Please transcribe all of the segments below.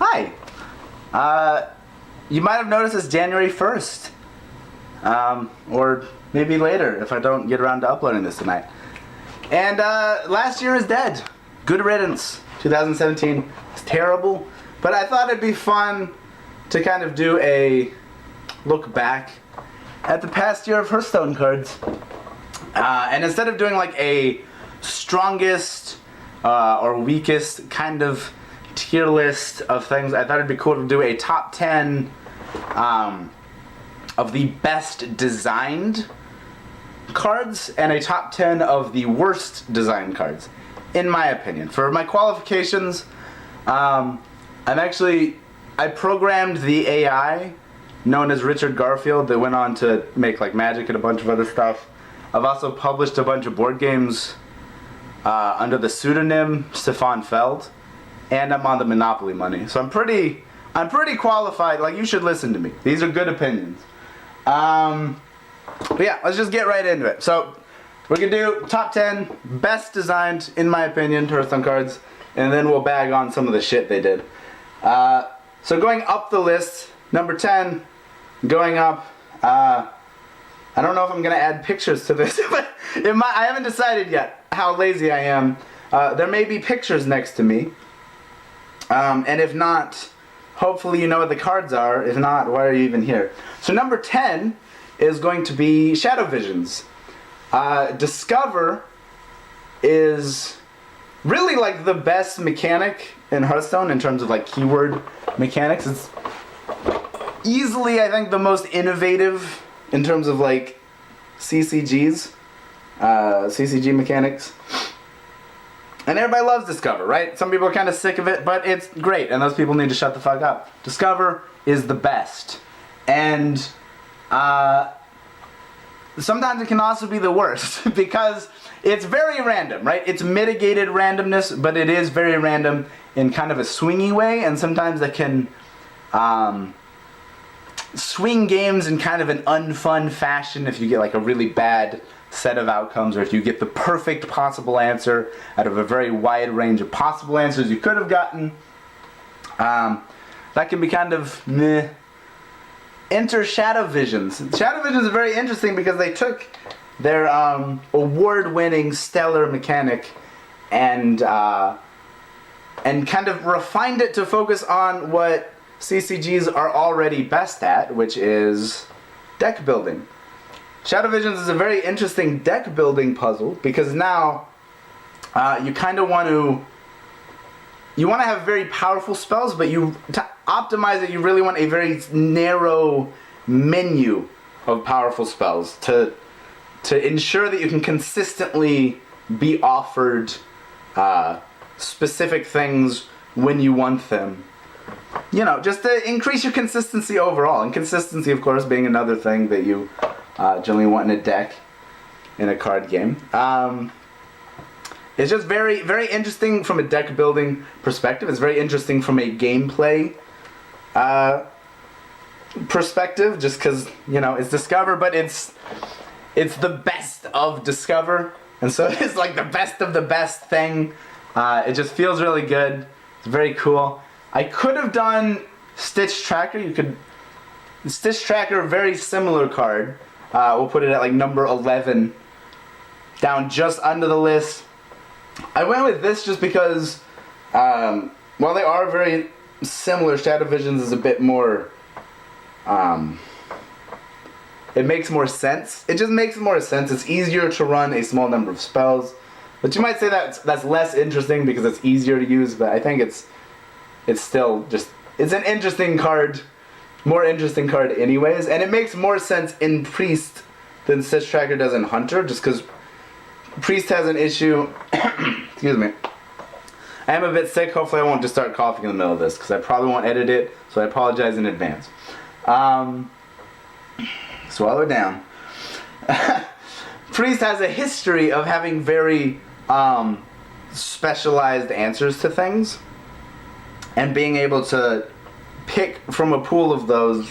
Hi. You might have noticed it's January 1st. Or maybe later if I don't get around to uploading this tonight. And last year is dead. Good riddance. 2017 was terrible. But I thought it'd be fun to kind of do a look back at the past year of Hearthstone cards. And instead of doing like a strongest or weakest kind of tier list of things, I thought it'd be cool to do a top 10 of the best designed cards and a top 10 of the worst designed cards, in my opinion. For my qualifications, I programmed the AI known as Richard Garfield that went on to make like Magic and a bunch of other stuff. I've also published a bunch of board games under the pseudonym Stefan Feld, and I'm on the Monopoly money. So I'm pretty qualified. Like, you should listen to me. These are good opinions. But yeah, let's just get right into it. So we're gonna do top 10 best designed, in my opinion, Hearthstone cards, and then we'll bag on some of the shit they did. So going up the list, number 10, going up. I don't know if I'm gonna add pictures to this, but I haven't decided yet how lazy I am. There may be pictures next to me, and if not, hopefully you know what the cards are. If not, why are you even here? So number 10 is going to be Shadow Visions. Discover is really like the best mechanic in Hearthstone in terms of like keyword mechanics. It's easily, I think, the most innovative in terms of like CCG mechanics. And everybody loves Discover, right? Some people are kind of sick of it, but it's great, and those people need to shut the fuck up. Discover is the best. And sometimes it can also be the worst, because it's very random, right? It's mitigated randomness, but it is very random in kind of a swingy way, and sometimes it can swing games in kind of an unfun fashion if you get like a really bad set of outcomes, or if you get the perfect possible answer out of a very wide range of possible answers you could have gotten. That can be kind of meh. Enter Shadow Visions. Shadow Visions is very interesting because they took their award-winning stellar mechanic and kind of refined it to focus on what CCGs are already best at, which is deck building. Shadow Visions is a very interesting deck building puzzle because now you kind of want to have very powerful spells, but to optimize it, you really want a very narrow menu of powerful spells to ensure that you can consistently be offered specific things when you want them. You know, just to increase your consistency overall. And consistency, of course, being another thing that you generally want in a deck, in a card game. It's just very, very interesting from a deck building perspective. It's very interesting from a gameplay perspective, just because, you know, it's Discover, but it's the best of Discover. And so it's like the best of the best thing. It just feels really good. It's very cool. I could have done Stitch Tracker. Stitch Tracker, very similar card. We'll put it at like number 11, down just under the list. I went with this just because, while they are very similar, Shadow Visions is a bit more, it makes more sense. It just makes more sense. It's easier to run a small number of spells. But you might say that's less interesting because it's easier to use, but I think it's still just, it's an interesting card, more interesting card anyways, and it makes more sense in Priest than Stitch Tracker does in Hunter, just because Priest has an issue, excuse me, I am a bit sick. Hopefully I won't just start coughing in the middle of this, because I probably won't edit it, so I apologize in advance. Swallow it down. Priest has a history of having very specialized answers to things, and being able to pick from a pool of those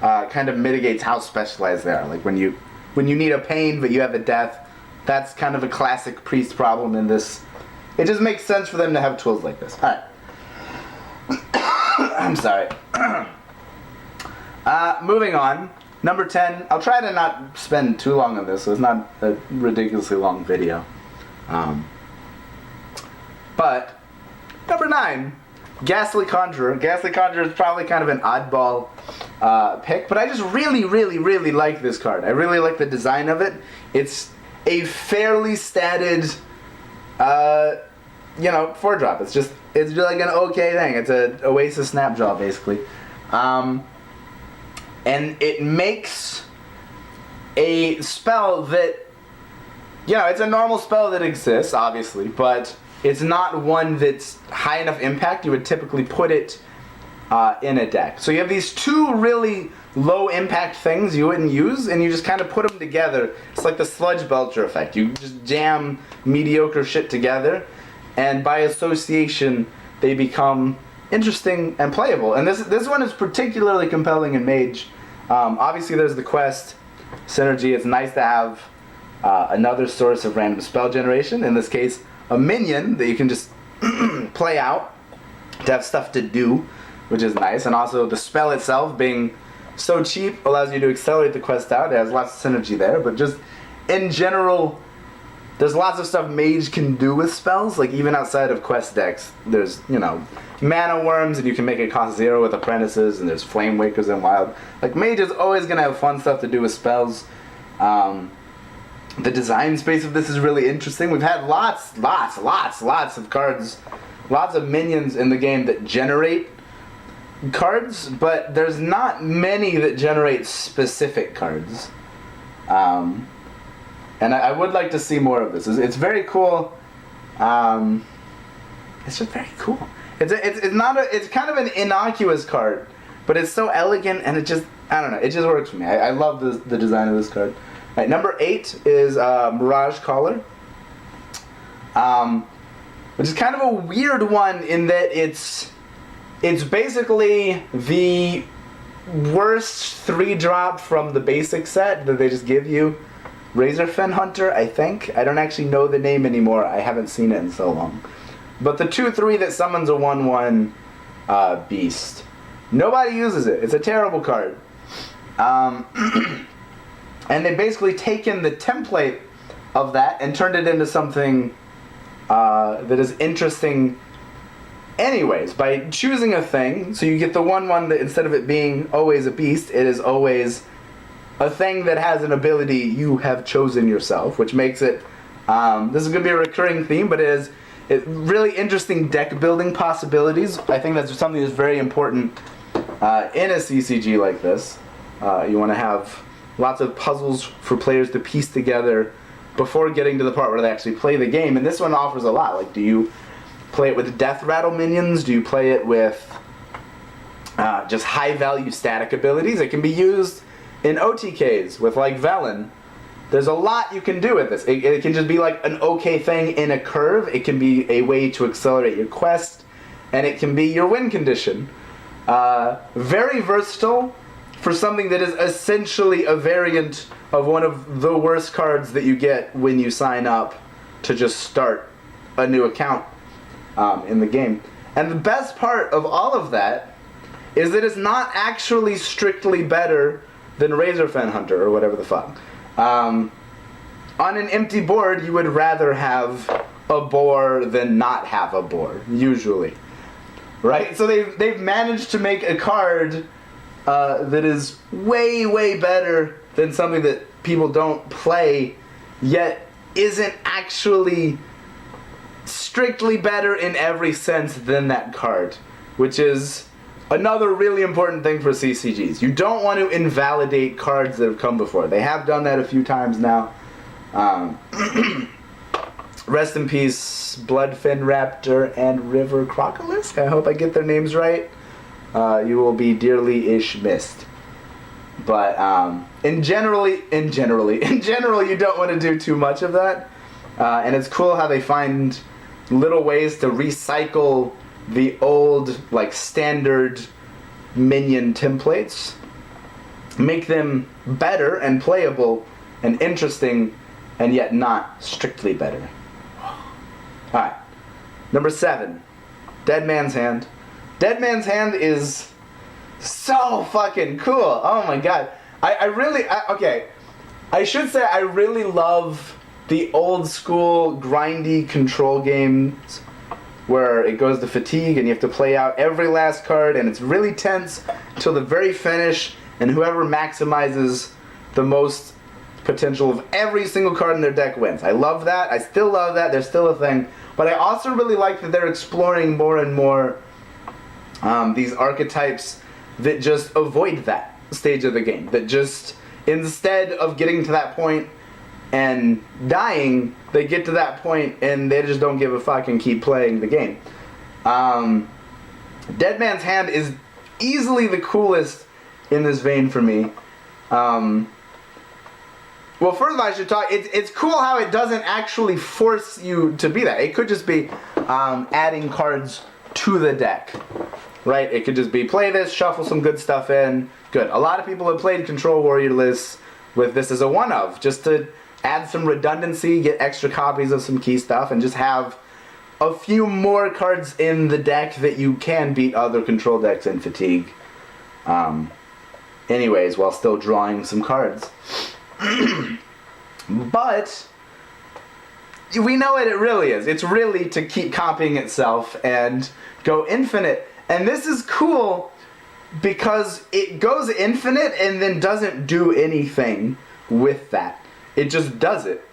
kind of mitigates how specialized they are. Like when you need a pain but you have a death, that's kind of a classic Priest problem in this. It just makes sense for them to have tools like this. Alright. I'm sorry. Moving on. Number 10. I'll try to not spend too long on this, so it's not a ridiculously long video. But number 9, Ghastly Conjurer. Ghastly Conjurer is probably kind of an oddball pick, but I just really, really, really like this card. I really like the design of it. It's a fairly statted, 4-drop. It's just like an okay thing. It's a Oasis Snapjaw, basically. And it makes a spell that, it's a normal spell that exists, obviously, but it's not one that's high enough impact. You would typically put it in a deck. So you have these two really low impact things you wouldn't use, and you just kind of put them together. It's like the Sludge Belcher effect. You just jam mediocre shit together, and by association, they become interesting and playable. And this one is particularly compelling in Mage. Obviously, there's the quest synergy. It's nice to have another source of random spell generation. In this case, a minion that you can just play out to have stuff to do, which is nice. And also the spell itself being so cheap allows you to accelerate the quest out. It has lots of synergy there, but just in general, there's lots of stuff Mage can do with spells. Like even outside of quest decks, there's, mana worms, and you can make it cost 0 with apprentices, and there's flame wakers and wild. Like Mage is always gonna have fun stuff to do with spells. The design space of this is really interesting. We've had lots of cards, lots of minions in the game that generate cards, but there's not many that generate specific cards. And I would like to see more of this. It's very cool. It's just very cool. It's kind of an innocuous card, but it's so elegant, and it just works for me. I love the design of this card. All right, number 8 is Mirage Caller, which is kind of a weird one in that it's basically the worst 3-drop from the basic set that they just give you. Razorfen Hunter, I think. I don't actually know the name anymore. I haven't seen it in so long. But the 2/3 that summons a 1/1 beast. Nobody uses it. It's a terrible card. And they've basically taken the template of that and turned it into something that is interesting anyways. By choosing a thing, so you get the 1/1 that instead of it being always a beast, it is always a thing that has an ability you have chosen yourself, which makes it, this is going to be a recurring theme, but it really interesting deck building possibilities. I think that's something that's very important in a CCG like this. You want to have lots of puzzles for players to piece together before getting to the part where they actually play the game, and this one offers a lot. Like, do you play it with Death Rattle minions? Do you play it with just high value static abilities? It can be used in OTKs with like Velen. There's a lot you can do with this. It can just be like an okay thing in a curve. It can be a way to accelerate your quest, and it can be your win condition. Very versatile for something that is essentially a variant of one of the worst cards that you get when you sign up to just start a new account in the game. And the best part of all of that is that it's not actually strictly better than Razorfen Hunter or whatever the fuck. On an empty board, you would rather have a boar than not have a boar, usually. Right? So they've managed to make a card that is way, way better than something that people don't play, yet isn't actually strictly better in every sense than that card, which is another really important thing for CCGs. You don't want to invalidate cards that have come before. They have done that a few times now. Rest in peace, Bloodfin Raptor and River Crocolisk. I hope I get their names right. You will be dearly-ish missed. But in general, you don't want to do too much of that. And it's cool how they find little ways to recycle the old, like, standard minion templates, make them better and playable and interesting, and yet not strictly better. Alright, number 7, Dead Man's Hand. Dead Man's Hand is so fucking cool. Oh my god. I should say I really love the old school grindy control games where it goes to fatigue and you have to play out every last card and it's really tense till the very finish, and whoever maximizes the most potential of every single card in their deck wins. I love that. I still love that. They're still a thing. But I also really like that they're exploring more and more these archetypes that just avoid that stage of the game. That just, instead of getting to that point and dying, they get to that point and they just don't give a fuck and keep playing the game. Dead Man's Hand is easily the coolest in this vein for me. Well, first of all, I should talk. It's cool how it doesn't actually force you to be that. It could just be adding cards to the deck, right? It could just be play this, shuffle some good stuff in. Good. A lot of people have played Control Warrior lists with this as a one-of, just to add some redundancy, get extra copies of some key stuff, and just have a few more cards in the deck that you can beat other control decks in Fatigue. Anyways, while still drawing some cards. But we know what it really is. It's really to keep copying itself and go infinite. And this is cool because it goes infinite and then doesn't do anything with that. It just does it.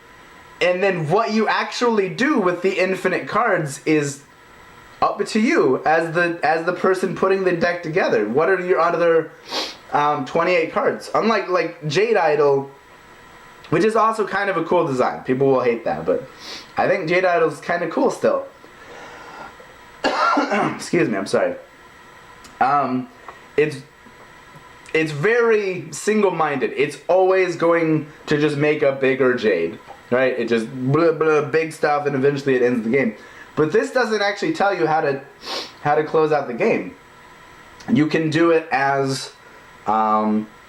And then what you actually do with the infinite cards is up to you as the person putting the deck together. What are your other 28 cards? Unlike like Jade Idol, which is also kind of a cool design. People will hate that, but I think Jade Idol is kind of cool still. Excuse me, I'm sorry. It's very single-minded. It's always going to just make a bigger Jade, right? It just blah blah big stuff, and eventually it ends the game. But this doesn't actually tell you how to close out the game. You can do it as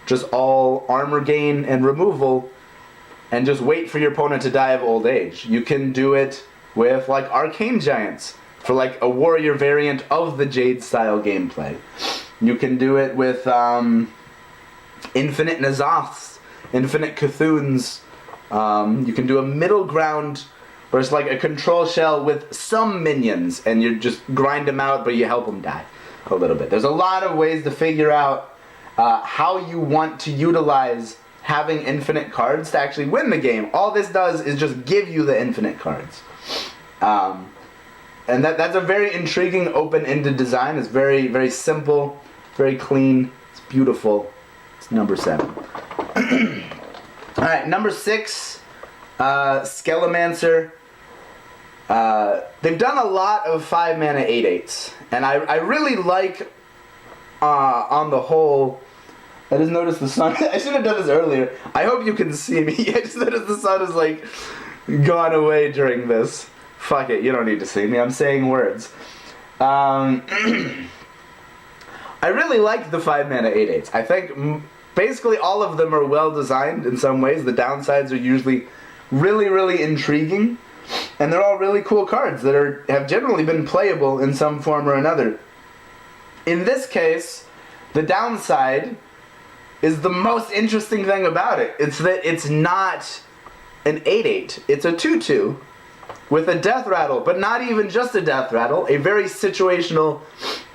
just all armor gain and removal, and just wait for your opponent to die of old age. You can do it with like Arcane Giants for like a warrior variant of the Jade style gameplay. You can do it with Infinite N'Zoths, Infinite Cthuns. You can do a middle ground where it's like a control shell with some minions and you just grind them out, but you help them die a little bit. There's a lot of ways to figure out how you want to utilize having infinite cards to actually win the game. All this does is just give you the infinite cards. And that's a very intriguing open-ended design. It's very, very simple, very clean, it's beautiful. It's number 7. Alright, number 6, Skelemancer. They've done a lot of 5-mana 8/8s, and I really like, on the whole, I just noticed the sun. I should have done this earlier. I hope you can see me. I just noticed the sun is like gone away during this. Fuck it, you don't need to see me. I'm saying words. I really like the 5-mana 8/8s. I think basically all of them are well designed in some ways. The downsides are usually really, really intriguing. And they're all really cool cards that have generally been playable in some form or another. In this case, the downside is the most interesting thing about it. It's that it's not an 8/8. It's a 2/2 with a death rattle, but not even just a death rattle, a very situational,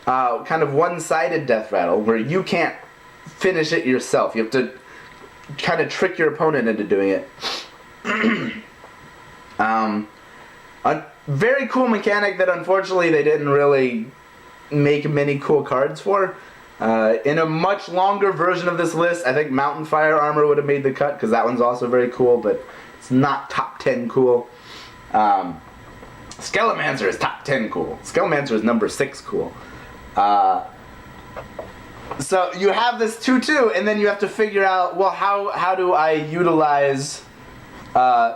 kind of one-sided death rattle where you can't finish it yourself. You have to kind of trick your opponent into doing it. A very cool mechanic that unfortunately they didn't really make many cool cards for. In a much longer version of this list, I think Mountain Fire Armor would have made the cut because that one's also very cool, but it's not top 10 cool. Skelemancer is top 10 cool. Skelemancer is number 6 cool. So you have this 2/2, and then you have to figure out, well, how do I utilize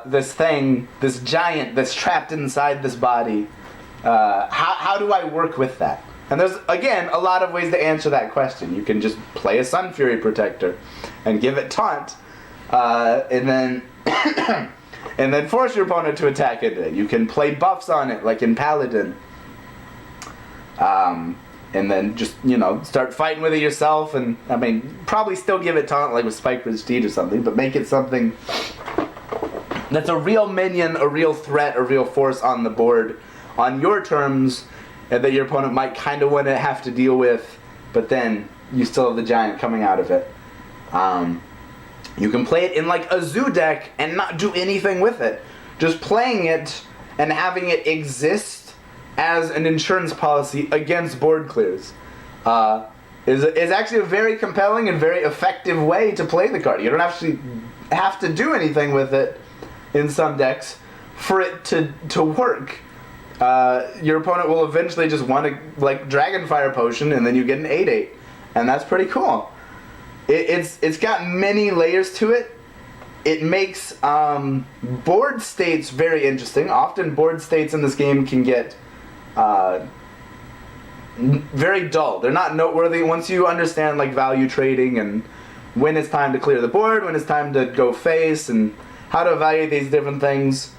this thing, this giant that's trapped inside this body? How do I work with that? And there's, again, a lot of ways to answer that question. You can just play a Sun Fury Protector and give it taunt, and then and then force your opponent to attack into it. You can play buffs on it, like in Paladin. and then just, start fighting with it yourself. And I mean, probably still give it taunt like with Spike Prestige or something, but make it something that's a real minion, a real threat, a real force on the board on your terms, and that your opponent might kind of want to have to deal with, but then you still have the giant coming out of it. You can play it in like a zoo deck and not do anything with it. Just playing it and having it exist as an insurance policy against board clears is actually a very compelling and very effective way to play the card. You don't actually have to do anything with it in some decks for it to work. Your opponent will eventually just want to like Dragonfire Potion, and then you get an 8/8, and that's pretty cool. It's got many layers to it. It makes board states very interesting. Often board states in this game can get very dull. They're not noteworthy once you understand like value trading and when it's time to clear the board, when it's time to go face, and how to evaluate these different things.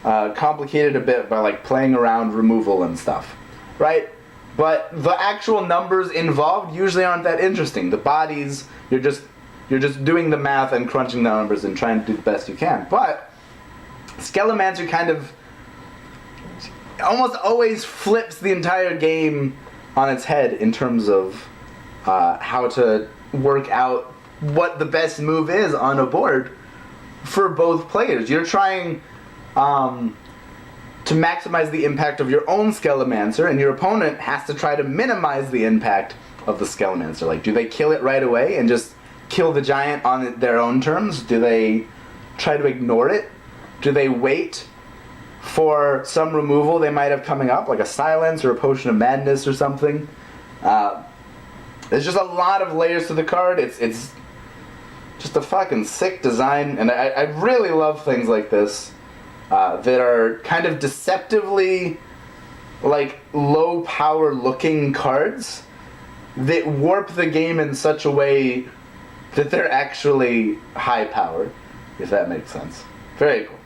Complicated a bit by like playing around removal and stuff, right? But the actual numbers involved usually aren't that interesting. The bodies, you're just doing the math and crunching the numbers and trying to do the best you can. But Skelemancer kind of almost always flips the entire game on its head in terms of how to work out what the best move is on a board for both players. You're trying to maximize the impact of your own Skelemancer, and your opponent has to try to minimize the impact of the Skelemancer. Like, do they kill it right away and just kill the giant on their own terms? Do they try to ignore it? Do they wait for some removal they might have coming up, like a Silence or a Potion of Madness or something? There's just a lot of layers to the card. It's just a fucking sick design, and I really love things like this that are kind of deceptively like low power looking cards that warp the game in such a way that they're actually high powered, if that makes sense. Very cool.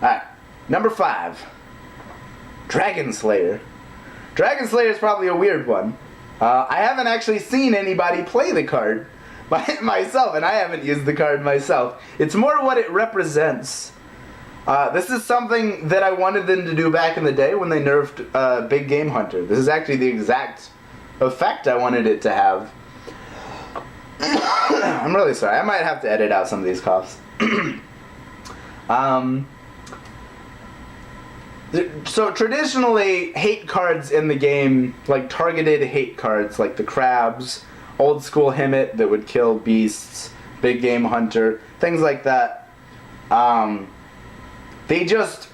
Alright, number 5, Dragon Slayer. Dragon Slayer is probably a weird one. I haven't actually seen anybody play the card myself, and I haven't used the card myself. It's more what it represents. This is something that I wanted them to do back in the day when they nerfed Big Game Hunter. This is actually the exact effect I wanted it to have. I'm really sorry. I might have to edit out some of these coughs. So traditionally, hate cards in the game, like targeted hate cards, like the crabs, old school Himmet that would kill beasts, Big Game Hunter, things like that. They just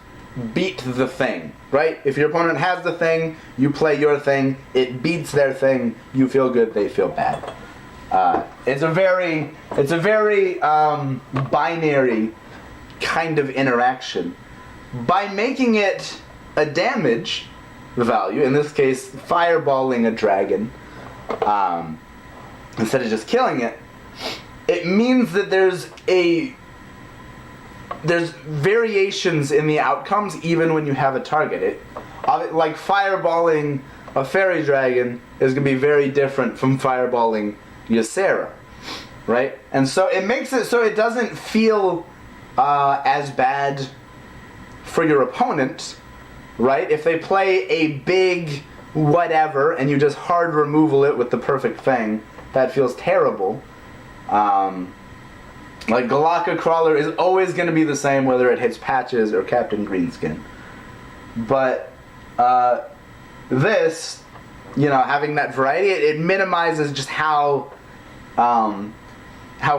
beat the thing, right? If your opponent has the thing, you play your thing, it beats their thing, you feel good, they feel bad. It's a very binary kind of interaction. By making it a damage value, in this case, fireballing a dragon, instead of just killing it, it means that there's variations in the outcomes even when you have a target. Like fireballing a fairy dragon is going to be very different from fireballing Ysera, right? And so it makes it so it doesn't feel as bad for your opponent, right? If they play a big whatever and you just hard removal it with the perfect thing, that feels terrible. Like Galaka Crawler is always going to be the same whether it hits Patches or Captain Greenskin. But this, having that variety, it minimizes just how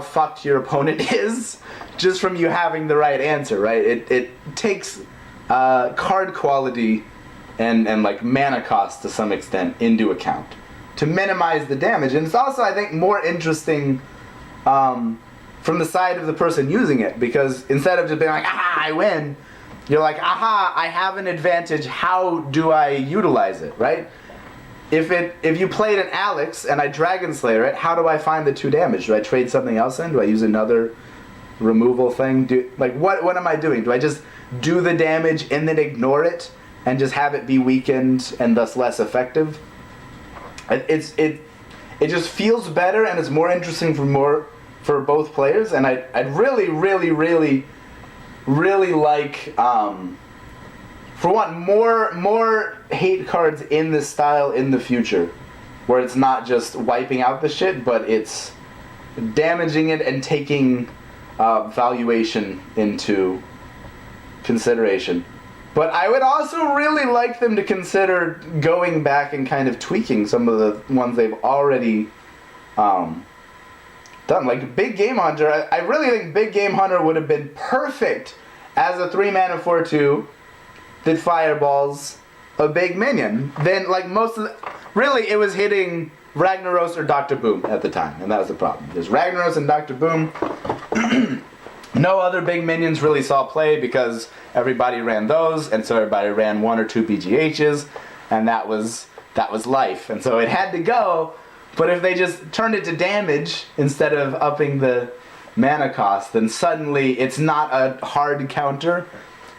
fucked your opponent is just from you having the right answer, right? It takes card quality and like mana cost to some extent into account to minimize the damage. And it's also, I think, more interesting from the side of the person using it, because instead of just being like, aha, I win, you're like, aha, I have an advantage, how do I utilize it, right? If you played an Alex and I Dragon Slayer it, how do I find the 2 damage? Do I trade something else in? Do I use another removal thing? What am I doing? Do I just do the damage and then ignore it and just have it be weakened and thus less effective? It just feels better and it's more interesting for both players. And I'd really like, for one, more hate cards in this style in the future, where it's not just wiping out the shit, but it's damaging it and taking valuation into consideration. But I would also really like them to consider going back and kind of tweaking some of the ones they've already done. Like Big Game Hunter, I really think Big Game Hunter would have been perfect as a 3-mana 4/2 that fireballs a big minion. Then, like, really, it was hitting Ragnaros or Dr. Boom at the time, and that was the problem. There's Ragnaros and Dr. Boom. No other big minions really saw play because everybody ran those, and so everybody ran 1 or 2 BGHs, and that was life. And so it had to go, but if they just turned it to damage instead of upping the mana cost, then suddenly it's not a hard counter,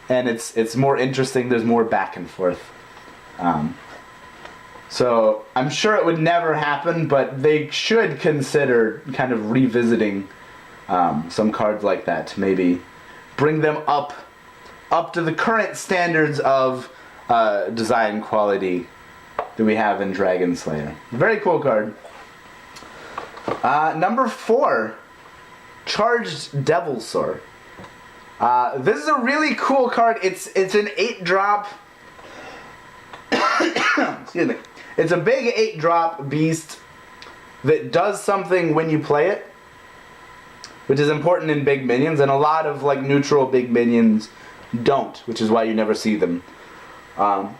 and it's more interesting. There's more back and forth. So I'm sure it would never happen, but they should consider kind of revisiting some cards like that to maybe bring them up to the current standards of design quality that we have in Dragon Slayer. Very cool card. Number 4, Charged Devilsaur. This is a really cool card. It's an 8-drop. Excuse me. It's a big 8-drop beast that does something when you play it, which is important in big minions, and a lot of like neutral big minions don't, which is why you never see them on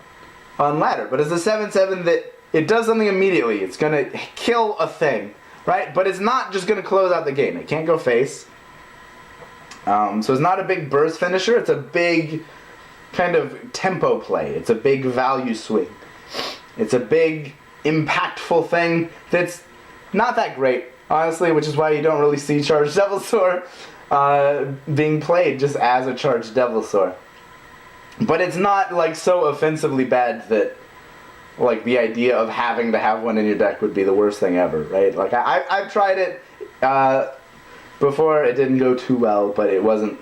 ladder. But it's a 7/7 that it does something immediately. It's gonna kill a thing, right? But it's not just gonna close out the game. It can't go face. So it's not a big burst finisher. It's a big kind of tempo play. It's a big value swing. It's a big impactful thing that's not that great, honestly, which is why you don't really see Charged Devilsaur being played just as a Charged Devilsaur. But it's not like so offensively bad that like the idea of having to have one in your deck would be the worst thing ever, right? Like I've tried it before. It didn't go too well, but it wasn't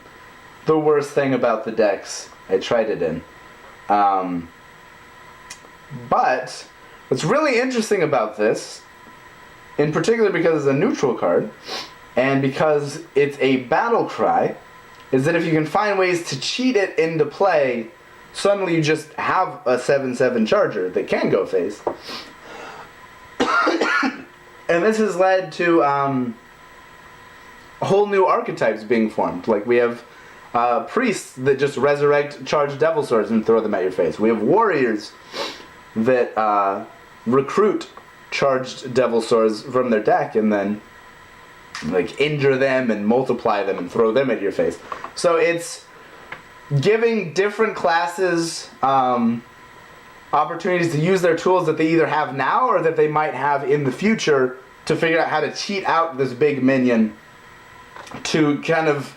the worst thing about the decks I tried it in. But what's really interesting about this, in particular because it's a neutral card, and because it's a battle cry, is that if you can find ways to cheat it into play, suddenly you just have a 7/7 charger that can go face. And this has led to whole new archetypes being formed. Like we have priests that just resurrect Charged Devilsaurs and throw them at your face. We have warriors that recruit Charged Devilsaurs from their deck and then like injure them and multiply them and throw them at your face. So it's giving different classes opportunities to use their tools that they either have now or that they might have in the future to figure out how to cheat out this big minion to kind of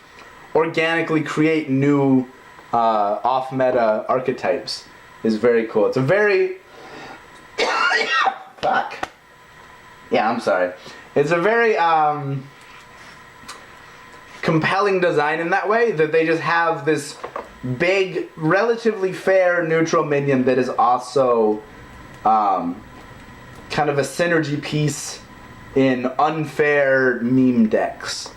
organically create new off-meta archetypes is very cool. It's a very... Fuck. Yeah, I'm sorry. It's a very compelling design in that way, that they just have this big, relatively fair neutral minion that is also kind of a synergy piece in unfair meme decks.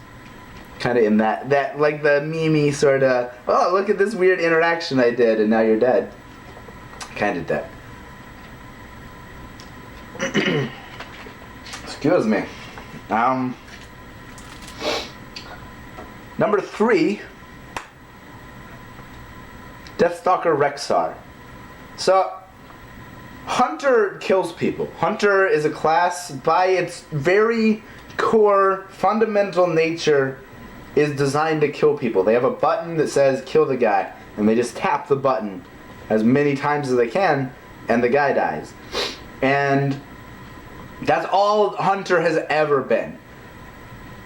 Kind of in that like the meme sort of, oh, look at this weird interaction I did and now you're dead kind of deck. Excuse me. Number 3, Deathstalker Rexar. So, Hunter kills people. Hunter is a class, by its very core, fundamental nature, is designed to kill people. They have a button that says kill the guy, and they just tap the button as many times as they can, and the guy dies. And that's all Hunter has ever been.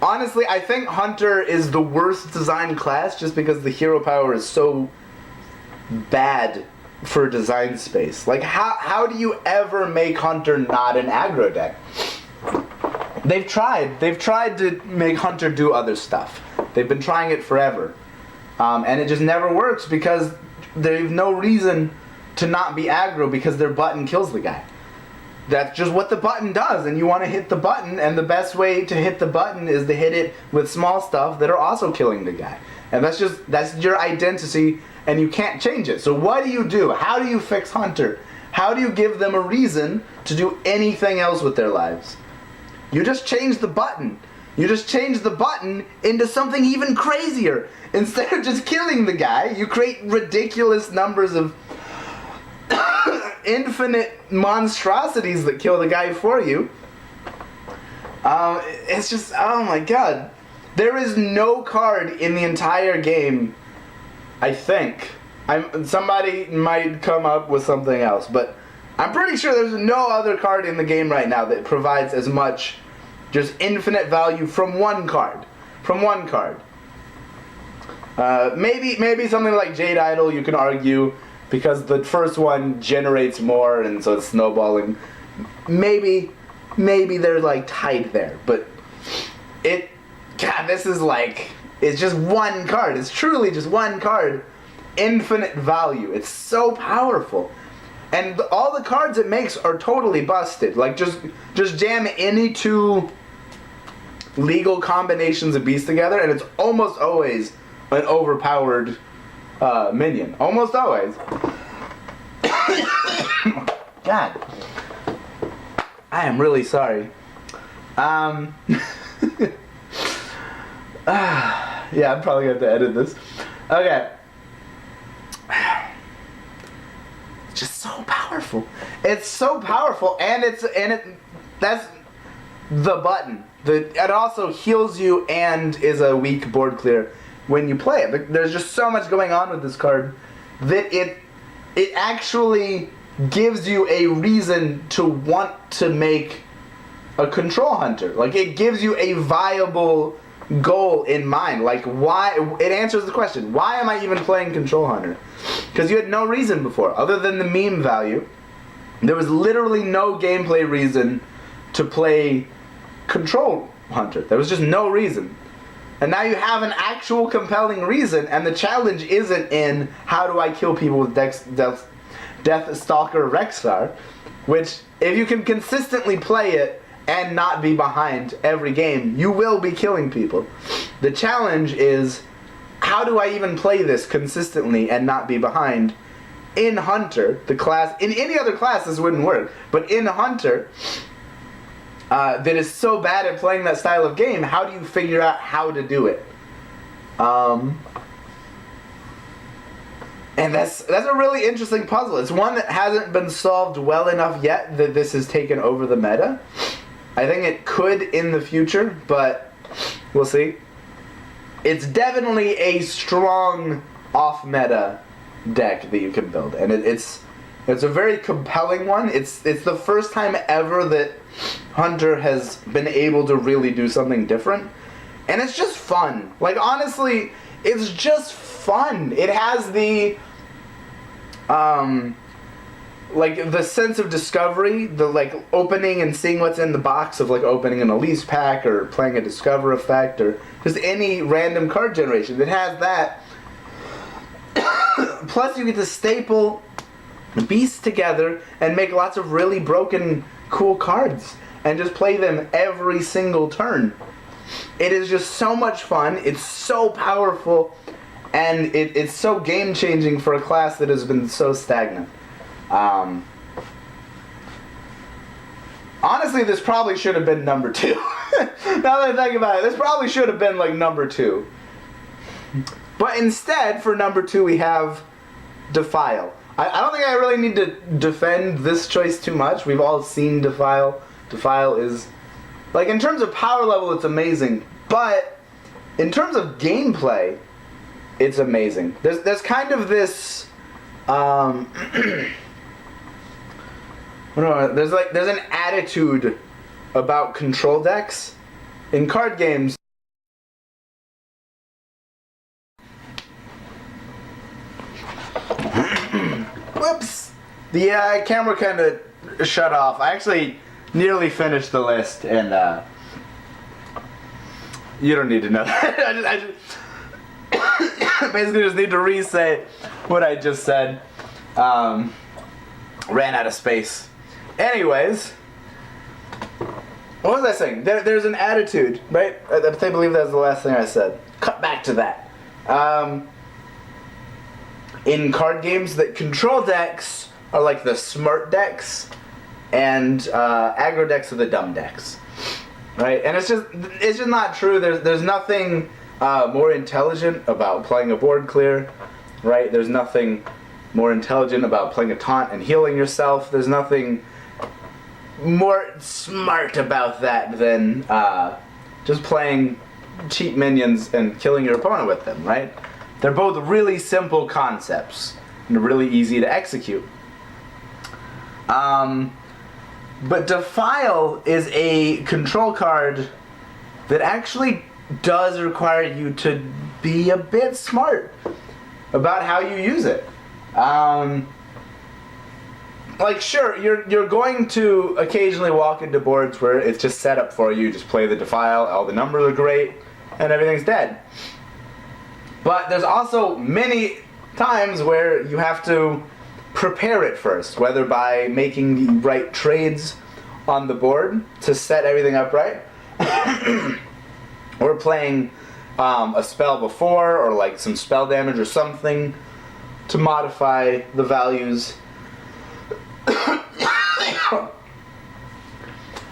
Honestly, I think Hunter is the worst designed class just because the hero power is so bad for design space. Like, how do you ever make Hunter not an aggro deck? They've tried to make Hunter do other stuff. They've been trying it forever. And it just never works because there's no reason to not be aggro because their button kills the guy. That's just what the button does, and you want to hit the button, and the best way to hit the button is to hit it with small stuff that are also killing the guy. And that's your identity, and you can't change it. So what do? How do you fix Hunter? How do you give them a reason to do anything else with their lives? You just change the button. You just change the button into something even crazier. Instead of just killing the guy, you create ridiculous numbers of infinite monstrosities that kill the guy for you. It's just, oh my god. There is no card in the entire game, I think. Somebody might come up with something else, but I'm pretty sure there's no other card in the game right now that provides as much just infinite value from one card. From one card. Maybe something like Jade Idol, you can argue, because the first one generates more, and so it's snowballing. Maybe they're like tied there, but this is like, it's just one card. It's truly just one card. Infinite value. It's so powerful. And all the cards it makes are totally busted. Like, just jam any two legal combinations of beasts together, and it's almost always an overpowered minion. Almost always. God. I am really sorry. Yeah, I'm probably going to have to edit this. Okay. It's just so powerful. It's so powerful, and that's the button. It also heals you and is a weak board clear when you play it. There's just so much going on with this card that it actually gives you a reason to want to make a control hunter. Like, it gives you a viable goal in mind. Like, why? It answers the question, why am I even playing control hunter? Because you had no reason before other than the meme value. There was literally no gameplay reason to play control hunter. There was just no reason. And now you have an actual compelling reason, and the challenge isn't in how do I kill people with Death Stalker Rexar, which, if you can consistently play it and not be behind every game, you will be killing people. The challenge is, how do I even play this consistently and not be behind? In Hunter, the class, in any other class this wouldn't work, but in Hunter, that is so bad at playing that style of game, how do you figure out how to do it? And that's a really interesting puzzle. It's one that hasn't been solved well enough yet that this has taken over the meta. I think it could in the future, but we'll see. It's definitely a strong off-meta deck that you can build, and it's a very compelling one. It's the first time ever that Hunter has been able to really do something different, and it's just fun. Like, honestly, it's just fun. It has the like the sense of discovery, the like opening and seeing what's in the box of like opening an Elise pack or playing a Discover effect or just any random card generation. It has that. Plus you get to staple beasts together and make lots of really broken cool cards and just play them every single turn. It is just so much fun. It's so powerful, and it's so game changing for a class that has been so stagnant. Honestly, this probably should have been number 2. Now that I think about it, this probably should have been like number 2. But instead, for number 2, we have Defile. I don't think I really need to defend this choice too much. We've all seen Defile. Defile is, like, in terms of power level, it's amazing. But in terms of gameplay, it's amazing. There's kind of this, there's an attitude about control decks in card games. Whoops! The camera kind of shut off. I actually nearly finished the list, and you don't need to know that. I just basically just need to re-say what I just said. Ran out of space. Anyways, what was I saying? There's an attitude, right? I believe that was the last thing I said. Cut back to that. In card games, that control decks are like the smart decks, and aggro decks are the dumb decks, right? And it's just not true. There's nothing more intelligent about playing a board clear, right? There's nothing more intelligent about playing a taunt and healing yourself. There's nothing more smart about that than just playing cheap minions and killing your opponent with them, right? They're both really simple concepts and really easy to execute. But Defile is a control card that actually does require you to be a bit smart about how you use it. Like, sure, you're going to occasionally walk into boards where it's just set up for you. Just play the Defile, all the numbers are great, and everything's dead. But there's also many times where you have to prepare it first, whether by making the right trades on the board to set everything up right, or playing a spell before, or like some spell damage or something to modify the values.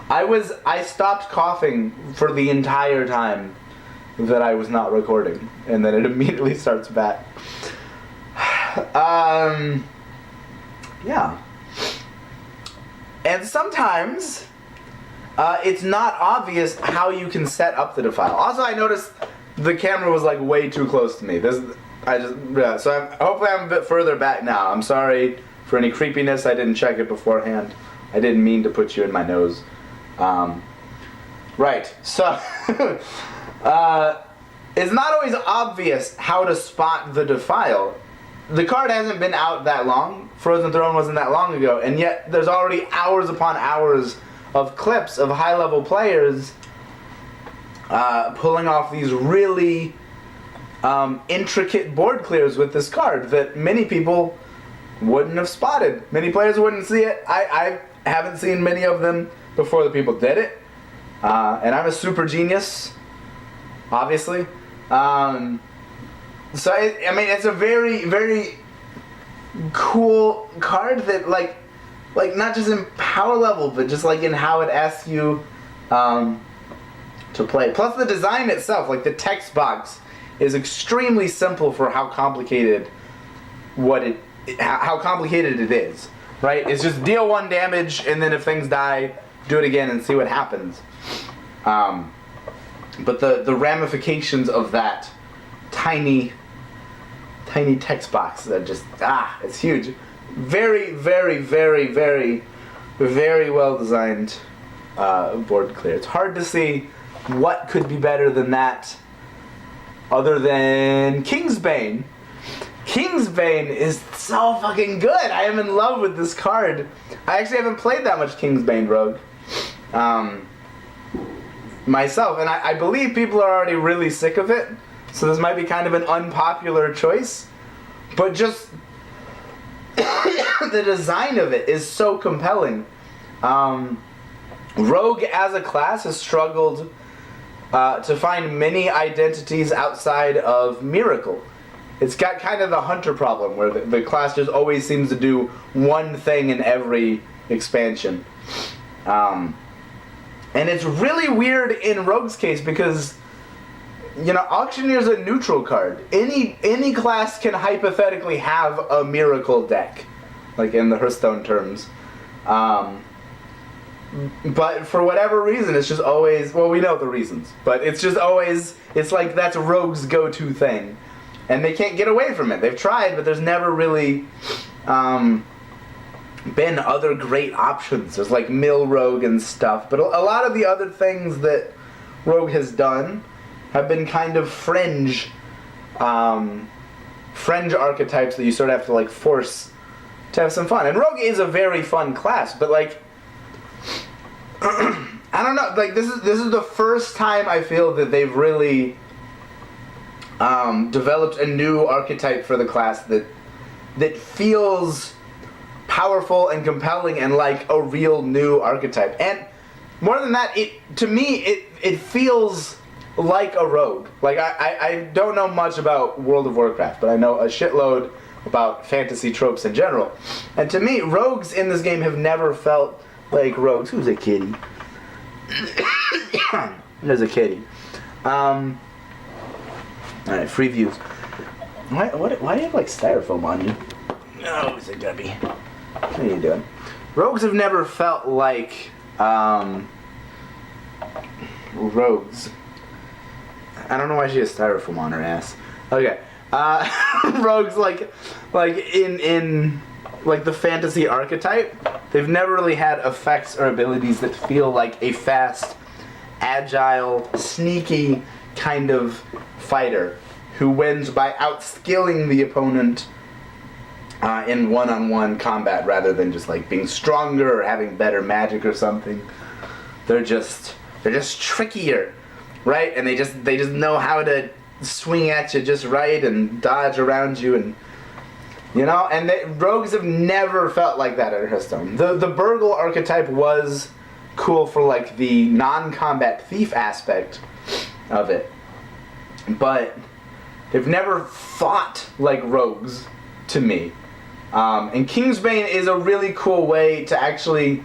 I stopped coughing for the entire time that I was not recording, and then it immediately starts back. Yeah. And sometimes it's not obvious how you can set up the Defile. Also, I noticed the camera was like way too close to me. So hopefully I'm a bit further back now. I'm sorry for any creepiness. I didn't check it beforehand. I didn't mean to put you in my nose. Right. So it's not always obvious how to spot the Defile. The card hasn't been out that long. Frozen Throne wasn't that long ago, and yet there's already hours upon hours of clips of high-level players pulling off these really intricate board clears with this card that many people wouldn't have spotted. Many players wouldn't see it. I haven't seen many of them before the people did it. And I'm a super genius, obviously. So it's a very, very cool card that like not just in power level, but just like in how it asks you to play. Plus the design itself, like the text box, is extremely simple for how complicated how complicated it is. Right? It's just deal 1 damage, and then if things die, do it again and see what happens. But the ramifications of that tiny text box that just it's huge. Very, very, very, very, very well designed board clear. It's hard to see what could be better than that, other than Kingsbane. Kingsbane is so fucking good. I am in love with this card. I actually haven't played that much Kingsbane Rogue myself, and I believe people are already really sick of it. So this might be kind of an unpopular choice, but just the design of it is so compelling. Rogue as a class has struggled to find many identities outside of Miracle. It's got kind of the Hunter problem, where the class just always seems to do one thing in every expansion. And it's really weird in Rogue's case because, Auctioneer's a neutral card. Any class can hypothetically have a Miracle deck, like in the Hearthstone terms. But for whatever reason, it's just always, well, we know the reasons, but it's just always, it's like that's Rogue's go-to thing. And they can't get away from it. They've tried, but there's never really been other great options. There's like Mill Rogue and stuff, but a lot of the other things that Rogue has done have been kind of fringe archetypes that you sort of have to like force to have some fun. And Rogue is a very fun class, but like, I don't know, like this is the first time I feel that they've really developed a new archetype for the class that feels powerful and compelling and like a real new archetype. And more than that, to me it feels like a rogue. Like I don't know much about World of Warcraft, but I know a shitload about fantasy tropes in general. And to me, rogues in this game have never felt like rogues. Who's a kitty? There's a kitty. Alright, free views. Why do you have like styrofoam on you? No, it's a gubby. What are you doing? Rogues have never felt like rogues. I don't know why she has styrofoam on her ass. Okay. Rogues like in like the fantasy archetype, they've never really had effects or abilities that feel like a fast, agile, sneaky kind of fighter who wins by outskilling the opponent in one-on-one combat rather than just like being stronger or having better magic or something. They're just trickier, right? And they just know how to swing at you just right and dodge around you, and you know, and rogues have never felt like that at Hearthstone. The Burgle archetype was cool for like the non-combat thief aspect of it, but they've never fought like rogues to me. And Kingsbane is a really cool way to actually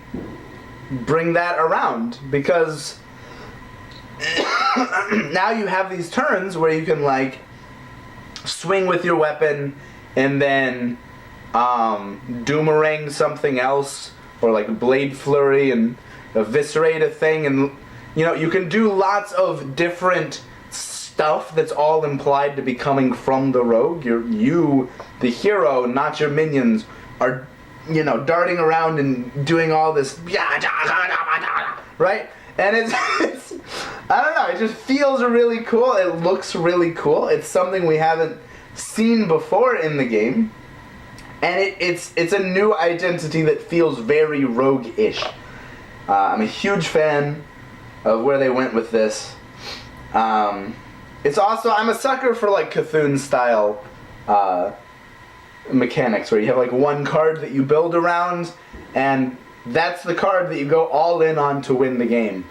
bring that around, because now you have these turns where you can like swing with your weapon and then doomerang something else, or like blade flurry and eviscerate a thing, and you know, you can do lots of different stuff that's all implied to be coming from the rogue. You, the hero, not your minions, are, you know, darting around and doing all this, right? And it's I don't know, it just feels really cool. It looks really cool. It's something we haven't seen before in the game, and it's a new identity that feels very rogue-ish. I'm a huge fan of where they went with this. It's also, I'm a sucker for like Cthulhu style mechanics, where you have like one card that you build around, and that's the card that you go all in on to win the game.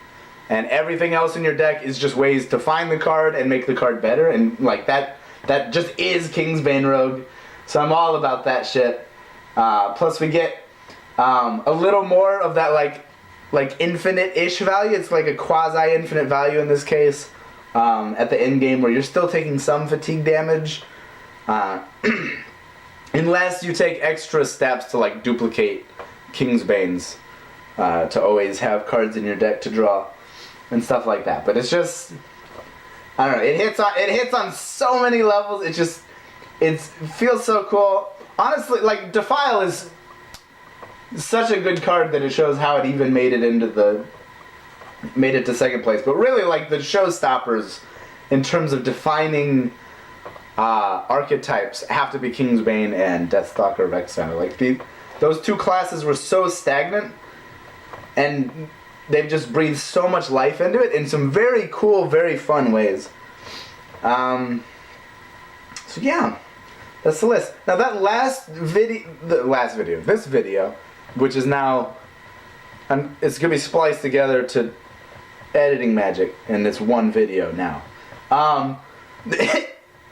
And everything else in your deck is just ways to find the card and make the card better, and like that just is Kingsbane Rogue. So I'm all about that shit. Plus we get a little more of that like infinite-ish value. It's like a quasi-infinite value in this case at the end game, where you're still taking some fatigue damage, unless you take extra steps to like duplicate Kingsbanes to always have cards in your deck to draw and stuff like that. But it's just, I don't know, it hits on so many levels. It feels so cool. Honestly, like Defile is such a good card that it shows how it even made it to second place. But really, like, the showstoppers in terms of defining archetypes have to be Kingsbane and Deathstalker of Exile. Like those two classes were so stagnant, and they've just breathed so much life into it in some very cool, very fun ways. So yeah, that's the list. Now that this video, which is now, it's gonna be spliced together to editing magic, and it's one video now.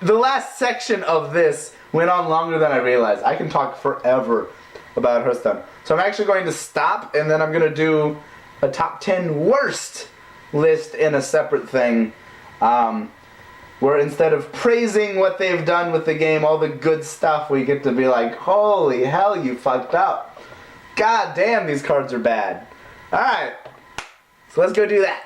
The last section of this went on longer than I realized. I can talk forever about Hearthstone. So I'm actually going to stop, and then I'm going to do a top 10 worst list in a separate thing, where instead of praising what they've done with the game, all the good stuff, we get to be like, holy hell, you fucked up. God damn, these cards are bad. Alright, so let's go do that.